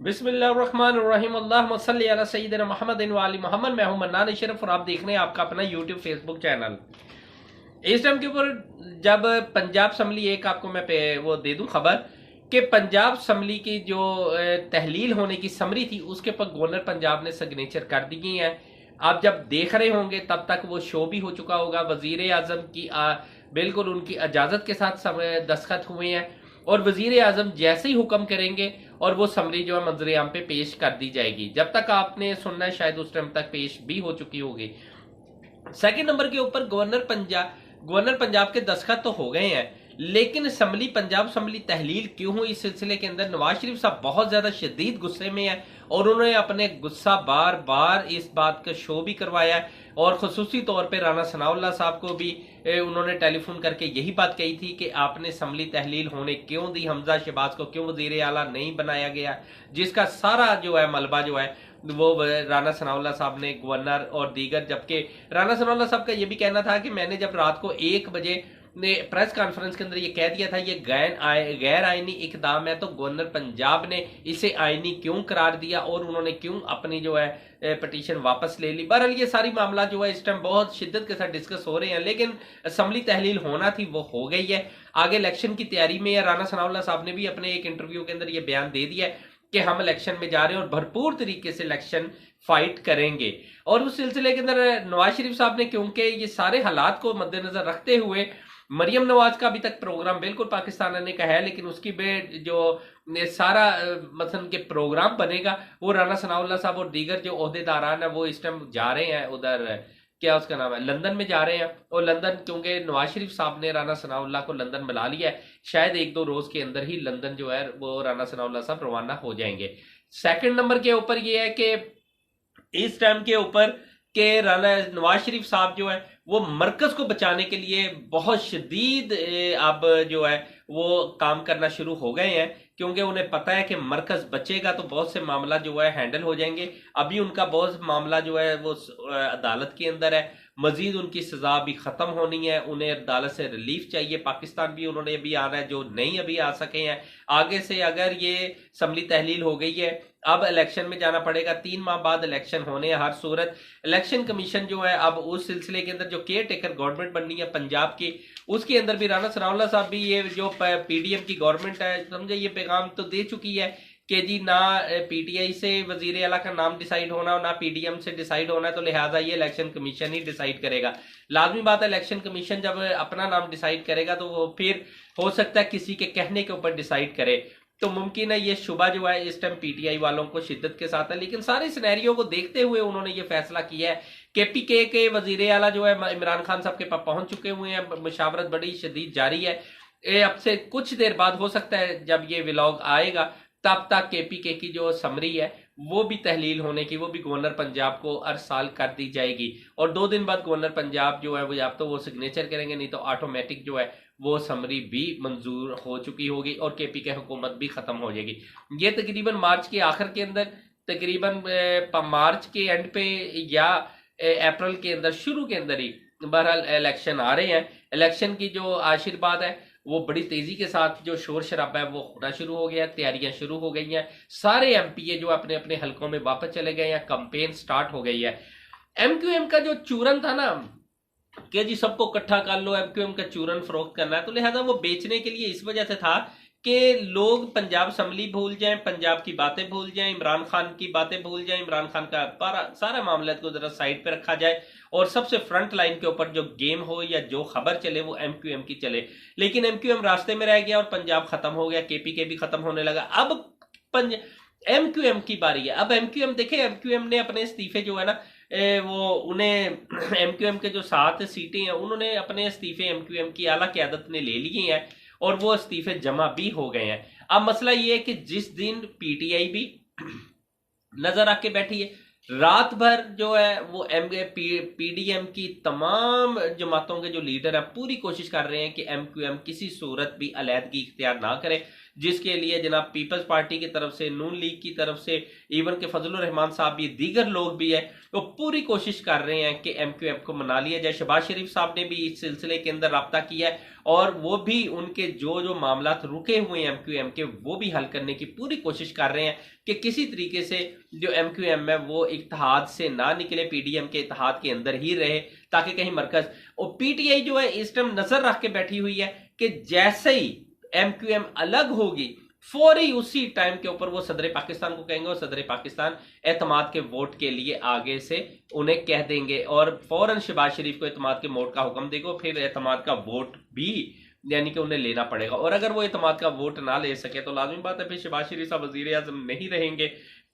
बिस्मिल्लाहिर्रहमानिर्रहीम अल्लाहुम्मा सल्ली अला सय्यिदिना मुहम्मदिन व आलि मोहम्मद। मैं हूं मन्नान शरीफ और आप देख रहे हैं आपका अपना यूट्यूब फेसबुक चैनल। इस टाइम के ऊपर जब पंजाब असम्बली एक आपको मैं वो दे दूं खबर कि पंजाब असम्बली की जो तहलील होने की समरी थी उसके ऊपर गवर्नर पंजाब ने सिग्नेचर कर दिए हैं। आप जब देख रहे होंगे तब तक वो शो भी हो चुका होगा। वजीर आजम की बिल्कुल उनकी इजाजत के साथ दस्तखत हुए हैं और वजीर आजम जैसे ही हुक्म करेंगे और वो समरी जो है मंजर आम पे पेश कर दी जाएगी। जब तक आपने सुनना है शायद उस टाइम तक पेश भी हो चुकी होगी। सेकंड नंबर के ऊपर गवर्नर पंजाब के दस्तखत तो हो गए हैं, लेकिन असम्बली पंजाब असम्बली तहलील क्यों हुई इस सिलसिले के अंदर नवाज शरीफ साहब बहुत ज्यादा शदीद गुस्से में है और उन्होंने अपने गुस्सा बार बार इस बात का शो भी करवाया है और खसूसी तौर पे राना सनाउल्लाह साहब को भी उन्होंने टेलीफोन करके यही बात कही थी कि आपने असम्बली तहलील होने क्यों दी, हमजा शहबाज को क्यों वजीर आला नहीं बनाया गया, जिसका सारा जो है मलबा जो है वो राना सनाउल्लाह साहब ने गवर्नर और दीगर। जबकि राना सनाउल्लाह साहब का ये भी कहना था कि मैंने जब रात को 1 बजे ने प्रेस कॉन्फ्रेंस के अंदर ये कह दिया था ये गैर आईनी इकदाम है, तो गवर्नर पंजाब ने इसे आईनी क्यों करार दिया और उन्होंने क्यों अपनी जो है पटिशन वापस ले ली। बहरहाल ये सारी मामला जो है इस टाइम बहुत शिद्दत के साथ डिस्कस हो रहे हैं, लेकिन असम्बली तहलील होना थी वो हो गई है। आगे इलेक्शन की तैयारी में है। राना सनाउल्लाह साहब ने भी अपने एक इंटरव्यू के अंदर ये बयान दे दिया है कि हम इलेक्शन में जा रहे हैं और भरपूर तरीके से इलेक्शन फाइट करेंगे। और उस सिलसिले के अंदर नवाज शरीफ साहब ने क्योंकि ये सारे हालात को मद्देनजर रखते हुए मरियम नवाज का अभी तक प्रोग्राम बिल्कुल पाकिस्तान आने का है, लेकिन उसकी जो सारा मतलब के प्रोग्राम बनेगा वो राना सनाउल्लाह साहब और दीगर जो ओहदेदारान है वो इस टाइम जा रहे हैं उधर, क्या उसका नाम है, लंदन में जा रहे हैं। और लंदन क्योंकि नवाज शरीफ साहब ने राना सनाउल्लाह को लंदन बुला लिया है, शायद 1-2 रोज के अंदर ही लंदन जो है वो राना सनाउल्लाह साहब रवाना हो जाएंगे। सेकंड नंबर के ऊपर ये है कि इस टाइम के ऊपर के राना नवाज शरीफ साहब जो है वो मरकज को बचाने के लिए बहुत शदीद अब जो है वो काम करना शुरू हो गए हैं, क्योंकि उन्हें पता है कि मरकज बचेगा तो बहुत से मामला जो है हैंडल हो जाएंगे। अभी उनका बहुत मामला जो है वो अदालत के अंदर है, मजीद उनकी सजा भी खत्म होनी है, उन्हें अदालत से रिलीफ चाहिए। पाकिस्तान भी उन्होंने अभी आना है जो नहीं अभी आ सके हैं। आगे से अगर ये असम्बली तहलील हो गई है अब इलेक्शन में जाना पड़ेगा। 3 माह बाद इलेक्शन होने हैं हर सूरत। इलेक्शन कमीशन जो है अब उस सिलसिले के अंदर जो केयर टेकर गवर्नमेंट बननी है पंजाब की, उसके अंदर भी राना सनाउल्लाह साहब भी ये जो पीडीएम की गवर्नमेंट है समझे ये पैगाम तो दे चुकी है कि जी ना पीटीआई से वजीर आला का नाम डिसाइड होना और ना पीडीएम से डिसाइड होना है, तो लिहाजा ये इलेक्शन कमीशन ही डिसाइड करेगा। लाजमी बात है इलेक्शन कमीशन जब अपना नाम डिसाइड करेगा तो वो फिर हो सकता है किसी के कहने के ऊपर डिसाइड करे, तो मुमकिन है ये शुबा जो है इस टाइम पीटीआई वालों को शिद्दत के साथ है। लेकिन सारे सिनेरियो को देखते हुए उन्होंने ये फैसला किया है कि पीके के वजीर आला जो है इमरान खान साहब के पास पहुंच चुके हुए हैं, मुशावरत बड़ी शदीद जारी है। अब से कुछ देर बाद हो सकता है जब ये व्लॉग आएगा तब तक केपीके की जो समरी है वो भी तहलील होने की, वो भी गवर्नर पंजाब को हर साल कर दी जाएगी और 2 दिन बाद गवर्नर पंजाब जो है वो या तो वो सिग्नेचर करेंगे नहीं तो ऑटोमेटिक जो है वो समरी भी मंजूर हो चुकी होगी और केपीके हुकूमत भी खत्म हो जाएगी। ये तकरीबन मार्च के आखिर के अंदर, तकरीबन मार्च के एंड पे या अप्रैल के अंदर शुरू के अंदर ही बहरहाल इलेक्शन आ रहे हैं। इलेक्शन की जो आशीर्वाद है वो बड़ी तेजी के साथ जो शोर शराबा है वो होना शुरू हो गया, तैयारियां शुरू हो गई हैं। सारे एमपीए जो अपने अपने हलकों में वापस चले गए हैं, कंपेन स्टार्ट हो गई है। एमक्यूएम का जो चूरन था ना कि जी सबको इकट्ठा कर लो, एमक्यूएम का चूरन फरोख्त करना है, तो लिहाजा वो बेचने के लिए इस वजह से था कि लोग पंजाब असम्बली भूल जाएं, पंजाब की बातें भूल जाएं, इमरान खान की बातें भूल जाएं, इमरान खान का सारा मामला को जरा साइड पे रखा जाए और सबसे फ्रंट लाइन के ऊपर जो गेम हो या जो खबर चले वो एमक्यूएम की चले। लेकिन एमक्यूएम रास्ते में रह गया और पंजाब खत्म हो गया, केपीके भी खत्म होने लगा। अब एमक्यूएम की बारी है। अब एमक्यूएम देखे, एमक्यूएम ने अपने इस्तीफे जो है ना वो उन्हें एमक्यूएम के जो 7 सीटें हैं उन्होंने अपने इस्तीफे एमक्यूएम की आला क़यादत ने ले लिए हैं और वो इस्तीफे जमा भी हो गए हैं। अब मसला ये है कि जिस दिन पीटीआई भी नजर आके बैठी है, रात भर जो है वो पीडीएम की तमाम जमातों के जो लीडर है पूरी कोशिश कर रहे हैं कि एमक्यूएम किसी सूरत भी अलहदगी इख्तियार ना करे, जिसके लिए जनाब पीपल्स पार्टी की तरफ से, नून लीग की तरफ से, इवन के फजलुर रहमान साहब भी, दीगर लोग भी है, वो पूरी कोशिश कर रहे हैं कि एमक्यूएम को मना लिया जाए। शहबाज शरीफ साहब ने भी इस सिलसिले के अंदर राब्ता किया है और वो भी उनके जो जो मामला रुके हुए हैं एमक्यूएम के, वो भी हल करने की पूरी कोशिश कर रहे हैं कि किसी तरीके से जो एमक्यूएम है वो इत्तेहाद से ना निकले, पीडीएम के इत्तेहाद के अंदर ही रहे, ताकि कहीं मरकज और पीटीआई जो है इस टाइम नजर रख के बैठी हुई है कि जैसे ही एमक्यूएम अलग होगी फौरी उसी टाइम के ऊपर वो सदर पाकिस्तान को कहेंगे और सदर पाकिस्तान एतमाद के वोट के लिए आगे से उन्हें कह देंगे और फौरन शहबाज शरीफ को एतमाद के वोट का हुक्म देगा, फिर एतमाद का वोट भी यानी कि उन्हें लेना पड़ेगा। और अगर वो एतमाद का वोट ना ले सके तो लाजमी बात है फिर शहबाज शरीफ साहब वजीर आजम नहीं रहेंगे।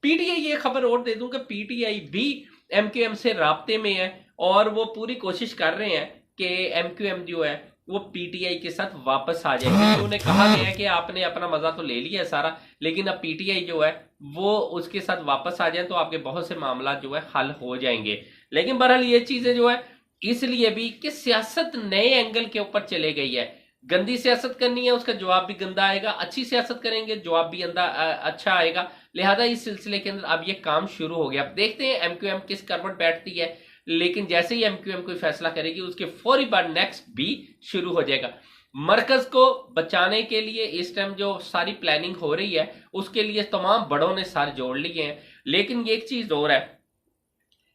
पीटीआई, ये खबर और दे दूं कि पीटीआई भी एमक्यूएम से राब्ते में है और वो पूरी कोशिश कर रहे हैं कि एमक्यूएम जो है वो पीटीआई के साथ वापस आ जाए, क्योंकि उन्हें कहा गया है कि आपने अपना मजा तो ले लिया है सारा, लेकिन अब पीटीआई जो है वो उसके साथ वापस आ जाए तो आपके बहुत से मामला जो है हल हो जाएंगे। लेकिन बहरहाल ये चीजें जो है इसलिए भी कि सियासत नए एंगल के ऊपर चले गई है। गंदी सियासत करनी है, उसका जवाब भी गंदा आएगा, अच्छी सियासत करेंगे जवाब भी अच्छा आएगा। लिहाजा इस सिलसिले के अंदर अब ये काम शुरू हो गया। अब देखते हैं एमक्यूएम किस करवट बैठती है, लेकिन जैसे ही एमक्यूएम कोई फैसला करेगी उसके फौरी बाद नेक्स्ट भी शुरू हो जाएगा। मरकज को बचाने के लिए इस टाइम जो सारी प्लानिंग हो रही है उसके लिए तमाम बड़ों ने सार जोड़ लिए हैं। लेकिन ये एक चीज और है,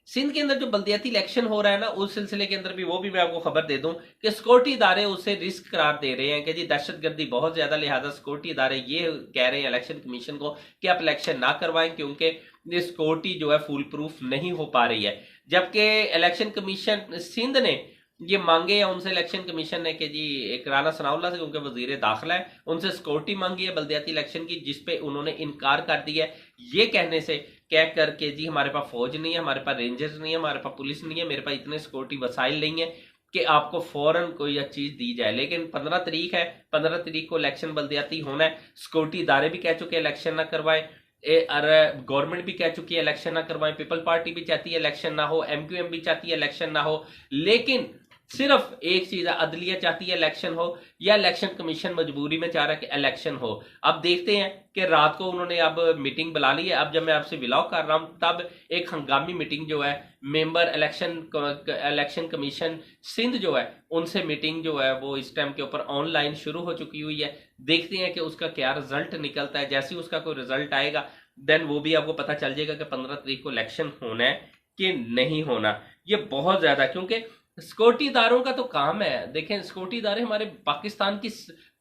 सिंध के अंदर जो बल्दियाती इलेक्शन हो रहा है ना, उस सिलसिले के अंदर भी वो भी मैं आपको खबर दे दूं कि सिक्योरिटी इदारे उसे रिस्क करार दे रहे हैं कि जी दहशतगर्दी बहुत ज्यादा, लिहाजा सिक्योरिटी इदारे ये कह रहे हैं इलेक्शन कमीशन को कि आप इलेक्शन ना करवाएं क्योंकि सिक्योरिटी जो है फुल प्रूफ नहीं हो पा रही है। जबकि इलेक्शन कमीशन सिंध ने ये मांगे हैं उनसे, इलेक्शन कमीशन ने कि जी एक राना सनाउल्लाह से, क्योंकि वजीर दाखिला है, उनसे सिक्योरिटी मांगी है बल्दियाती इलेक्शन की, जिसपे उन्होंने इनकार कर दिया है ये कहने से कह करके जी हमारे पास फौज नहीं है, हमारे पास रेंजर्स नहीं है, हमारे पास पुलिस नहीं है, मेरे पास इतने सिक्योरिटी वसाइल नहीं है कि आपको फौरन कोई चीज दी जाए। लेकिन 15 तारीख है, 15 तारीख को इलेक्शन बल्दियाती होना है, सिक्योरिटी इदारे भी कह चुके इलेक्शन ना करवाए, गवर्नमेंट भी कह चुकी है इलेक्शन ना करवाएं, पीपल पार्टी भी चाहती है इलेक्शन ना हो, एमक्यूएम भी चाहती है इलेक्शन ना हो, लेकिन सिर्फ एक चीज है, अदलिया चाहती है इलेक्शन हो या इलेक्शन कमीशन मजबूरी में चाह रहा है कि इलेक्शन हो। अब देखते हैं कि रात को उन्होंने अब मीटिंग बुला ली है। अब जब मैं आपसे बिलॉग कर रहा हूं तब एक हंगामी मीटिंग जो है मेंबर इलेक्शन कमीशन सिंध जो है उनसे मीटिंग जो है वो इस टाइम के ऊपर ऑनलाइन शुरू हो चुकी हुई है। देखते हैं कि उसका क्या रिजल्ट निकलता है। जैसे ही उसका कोई रिजल्ट आएगा देन वो भी आपको पता चल जाएगा कि 15 तारीख को इलेक्शन होना है कि नहीं होना। ये बहुत ज्यादा, क्योंकि सिक्योरिटी इदारों का तो काम है, देखें सिक्योरिटी इदारे हमारे पाकिस्तान की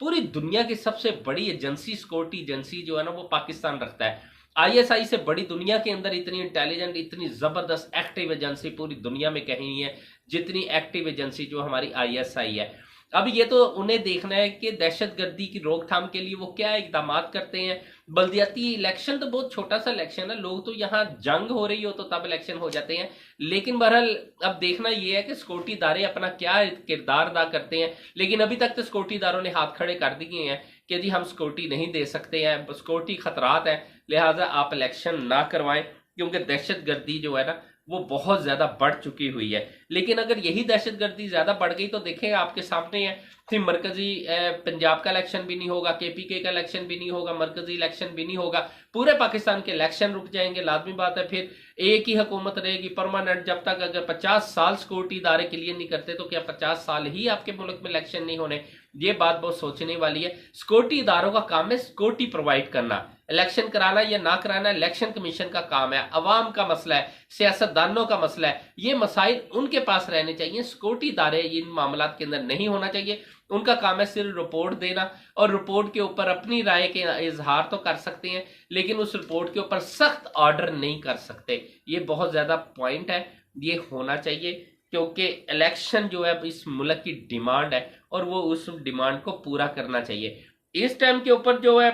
पूरी दुनिया की सबसे बड़ी एजेंसी, सिक्योरिटी एजेंसी जो है ना वो पाकिस्तान रखता है। आईएसआई से बड़ी दुनिया के अंदर इतनी इंटेलिजेंट, इतनी जबरदस्त एक्टिव एजेंसी पूरी दुनिया में कहीं नहीं है जितनी एक्टिव एजेंसी जो हमारी आईएसआई है। अब ये तो उन्हें देखना है कि दहशतगर्दी की रोकथाम के लिए वो क्या इकदाम करते हैं। बल्दियाती इलेक्शन तो बहुत छोटा सा इलेक्शन है, लोग तो यहाँ जंग हो रही हो तो तब इलेक्शन हो जाते हैं, लेकिन बहरहाल अब देखना ये है कि सिक्योरिटी इदारे अपना क्या किरदार अदा करते हैं। लेकिन अभी तक तो सिक्योरिटी इदारों ने हाथ खड़े कर दिए हैं कि जी हम सिक्योरिटी नहीं दे सकते हैं, सिक्योरिटी खतरात है, लिहाजा आप इलेक्शन ना करवाएं, क्योंकि दहशतगर्दी जो है ना वो बहुत ज्यादा बढ़ चुकी हुई है। लेकिन अगर यही दहशतगर्दी ज्यादा बढ़ गई तो देखें आपके सामने है, फिर मरकजी पंजाब का इलेक्शन भी नहीं होगा, केपीके का इलेक्शन भी नहीं होगा, मरकजी इलेक्शन भी नहीं होगा, पूरे पाकिस्तान के इलेक्शन रुक जाएंगे। लाजमी बात है फिर एक ही हुकूमत रहेगी परमानेंट जब तक, अगर 50 साल सिक्योरिटी इदारे के लिए नहीं करते तो क्या 50 साल ही आपके मुल्क में इलेक्शन नहीं होने? ये बात बहुत सोचने वाली है। सिक्योरिटी इदारों का काम है सिक्योरिटी प्रोवाइड करना, इलेक्शन कराना या ना कराना इलेक्शन कमीशन का काम है, अवाम का मसला है, सियासतदानों का मसला है, ये मसाइल उनके पास रहने चाहिए। सिक्योरिटी इदारे इन मामला के अंदर नहीं होना चाहिए। उनका काम है सिर्फ रिपोर्ट देना और रिपोर्ट के ऊपर अपनी राय के इजहार तो कर सकते हैं, लेकिन उस रिपोर्ट के ऊपर सख्त ऑर्डर नहीं कर सकते। ये बहुत ज्यादा पॉइंट है, ये होना चाहिए, क्योंकि इलेक्शन जो है इस मुल्क की डिमांड है और वो उस डिमांड को पूरा करना चाहिए। इस टाइम के ऊपर जो है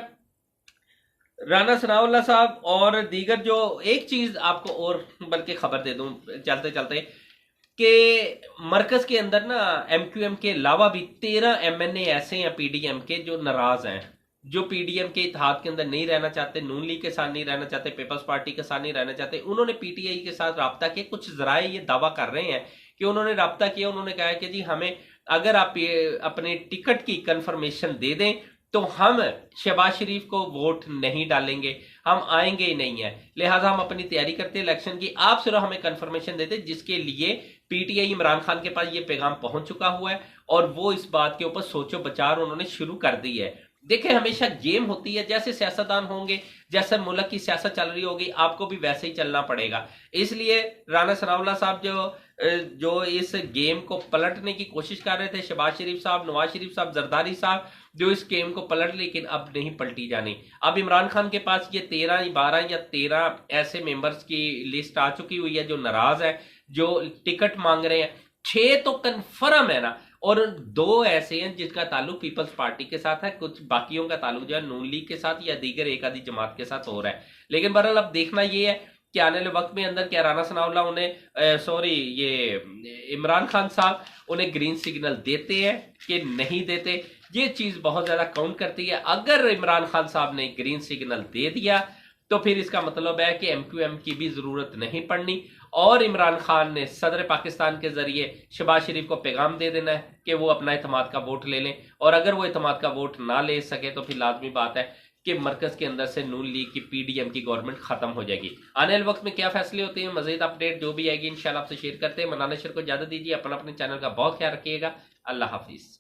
राना सनाउल्लाह साहब और दीगर जो, एक चीज आपको और बल्कि खबर दे दूं चलते चलते कि मरकज के अंदर ना एमक्यूएम के अलावा भी 13 एमएनए ऐसे हैं पीडीएम के जो नाराज हैं, जो पीडीएम के इत्तेहाद के अंदर नहीं रहना चाहते, नून लीग के साथ नहीं रहना चाहते, पीपल्स पार्टी के साथ नहीं रहना चाहते। उन्होंने पीटीआई के साथ राब्ता किया। कुछ जराए ये दावा कर रहे हैं कि उन्होंने राब्ता किया, उन्होंने कहा कि जी हमें अगर आप ये अपने टिकट की कंफर्मेशन दे दें तो हम शहबाज शरीफ को वोट नहीं डालेंगे, हम आएंगे ही नहीं है। लिहाजा हम अपनी तैयारी करते हैं इलेक्शन की, आप सिर्फ हमें कंफर्मेशन देते, जिसके लिए पीटीआई इमरान खान के पास ये पैगाम पहुंच चुका हुआ है और वो इस बात के ऊपर सोचो विचार उन्होंने शुरू कर दी है। देखें, हमेशा गेम होती है, जैसे सियासतदान होंगे, जैसे मुल्क की सियासत चल रही होगी, आपको भी वैसे ही चलना पड़ेगा। इसलिए राना सनाउल्लाह साहब जो इस गेम को पलटने की कोशिश कर रहे थे, शहबाज शरीफ साहब, नवाज शरीफ साहब, जरदारी साहब, जो इस गेम को पलट, लेकिन अब नहीं पलटी जानी। अब इमरान खान के पास ये 13 12 या 13 ऐसे मेंबर्स की लिस्ट आ चुकी हुई है जो नाराज है, जो टिकट मांग रहे हैं। 6 तो कन्फर्म है ना, और 2 ऐसे हैं जिसका ताल्लुक पीपल्स पार्टी के साथ है, कुछ बाकियों का ताल्लुक जो है नून लीग के साथ या दीगर एक आधी जमात के साथ हो रहा है। लेकिन बहरहाल अब देखना यह है कि आने वाले वक्त में अंदर क्या राना सनाउल्लाह उन्हें सॉरी ये इमरान खान साहब उन्हें ग्रीन सिग्नल देते हैं कि नहीं देते। ये चीज बहुत ज्यादा काउंट करती है। अगर इमरान खान साहब ने ग्रीन सिग्नल दे दिया तो फिर इसका मतलब है कि एमक्यूएम की भी जरूरत नहीं पड़नी और इमरान खान ने सदर पाकिस्तान के जरिए शहबाज शरीफ को पैगाम दे देना है कि वो अपना इत्तेमाद का वोट ले लें। और अगर वो इत्तेमाद का वोट ना ले सके तो फिर लाजमी बात है कि मरकज के अंदर से नून लीग की पीडीएम की गवर्नमेंट खत्म हो जाएगी। आने वाले वक्त में क्या फैसले होते हैं, मजीद अपडेट जो भी आएगी इंशाल्लाह आपसे शेयर करते हैं। मनाना शेयर को इजाजत दीजिए, अपने चैनल का बहुत ख्याल रखिएगा। अल्लाह हाफिज।